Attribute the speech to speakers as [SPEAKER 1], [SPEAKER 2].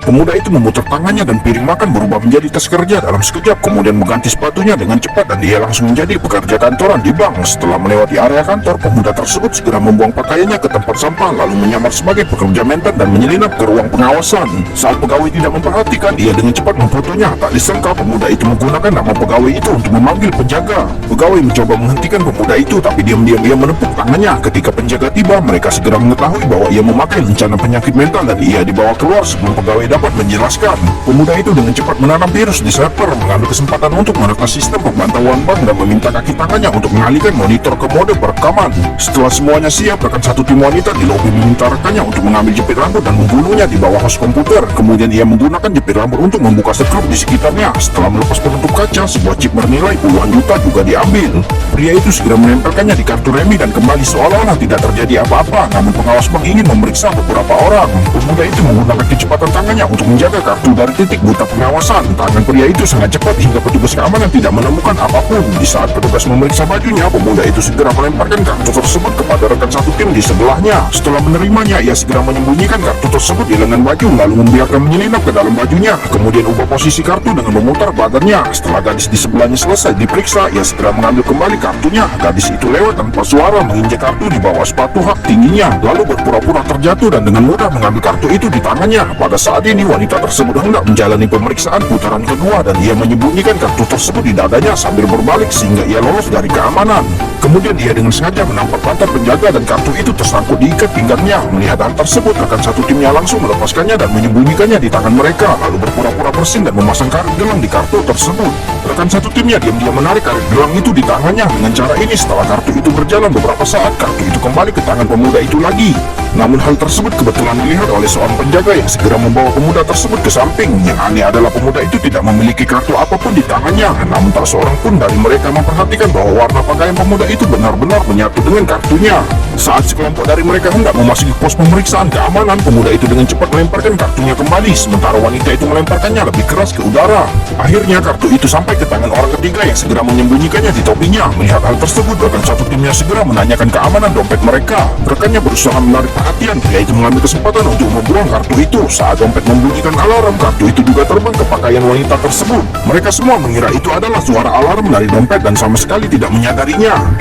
[SPEAKER 1] Pemuda itu memutar tangannya dan piring makan berubah menjadi tas kerja dalam sekejap, kemudian mengganti sepatunya dengan cepat dan dia langsung menjadi pekerja kantoran di bank. Setelah melewati area kantor, pemuda tersebut segera membuang pakaiannya ke tempat sampah lalu menyamar sebagai pekerja maintenance dan menyelinap ke ruang pengawasan. Saat pegawai tidak memperhatikan, dia dengan cepat memfotonya. Tak disangka pemuda itu menggunakan nama pegawai itu untuk memanggil penjaga. Pegawai mencoba menghentikan pemuda itu, tapi diam-diam ia menepuk tangannya. Ketika penjaga tiba, mereka segera mengetahui bahwa ia memakai lencana penyakit mental dan ia dibawa keluar sebelum pegawai dapat menjelaskan. Pemuda itu dengan cepat menanam virus di server, mengambil kesempatan untuk menekan sistem pemantauan bank dan meminta kaki tangannya untuk mengalihkan monitor ke mode perekaman. Setelah semuanya siap, rekan satu tim wanita di lobi meminta rekannya untuk mengambil jepit rambut dan membunuhnya di bawah host komputer. Kemudian ia menggunakan jepit rambut untuk membuka sekrup di sekitarnya. Setelah melepas penutup kaca, sebuah chip bernilai puluhan juta juga diambil. Pria itu segera menempelkannya di kartu remi dan kembali seolah-olah tidak terjadi apa-apa. Namun pengawas bank ingin memeriksa beberapa orang. Pemuda itu menggunakan kecepatan tangannya untuk menjaga kartu dari titik buta pengawasan. Tangan pria itu sangat cepat hingga petugas keamanan tidak menemukan apapun. Di saat petugas memeriksa bajunya, pemuda itu segera melemparkan kartu tersebut kepada rekan satu tim di sebelahnya. Setelah menerimanya, ia segera menyembunyikan kartu tersebut di lengan baju lalu membiarkan menyelinap ke dalam bajunya. Kemudian ubah posisi kartu dengan memutar badannya. Setelah gadis di sebelahnya selesai diperiksa, ia segera mengambil kembali kartunya. Gadis itu lewat tanpa suara menginjak kartu di bawah sepatu hak tingginya, lalu berpura-pura terjatuh dan dengan mudah mengambil kartu itu di tangannya. Pada saat ini wanita tersebut hendak menjalani pemeriksaan putaran kedua dan ia menyembunyikan kartu tersebut di dadanya sambil berbalik sehingga ia lolos dari keamanan. Kemudian ia dengan sengaja menampak pantat penjaga dan kartu itu tersangkut diikat pinggangnya. Melihat hal tersebut, rekan satu timnya langsung melepaskannya dan menyembunyikannya di tangan mereka, lalu berpura-pura bersin dan memasang karet gelang di kartu tersebut. Rekan satu timnya diam-diam menarik karet gelang itu di tangannya. Dengan cara ini, setelah kartu itu berjalan beberapa saat, kartu itu kembali ke tangan pemuda itu lagi. Namun hal tersebut kebetulan dilihat oleh seorang penjaga yang segera membawa pemuda tersebut ke samping. Yang aneh adalah pemuda itu tidak memiliki kartu apapun di tangannya. Namun tak seorang pun dari mereka memperhatikan bahwa warna pakaian pemuda itu benar-benar menyatu dengan kartunya. Saat sekelompok dari mereka hendak memasuki pos pemeriksaan keamanan, pemuda itu dengan cepat melemparkan kartunya kembali, sementara wanita itu melemparkannya lebih keras ke udara. Akhirnya kartu itu sampai ke tangan orang ketiga yang segera menyembunyikannya di topinya. Melihat hal tersebut, rekan satu timnya segera menanyakan keamanan dompet mereka. Rekannya berusaha menarik perhatian, pria itu mengambil kesempatan untuk membuang kartu itu. Saat dompet membunyikan alarm, kartu itu juga terbang ke pakaian wanita tersebut. Mereka semua mengira itu adalah suara alarm dari dompet dan sama sekali tidak menyadarinya.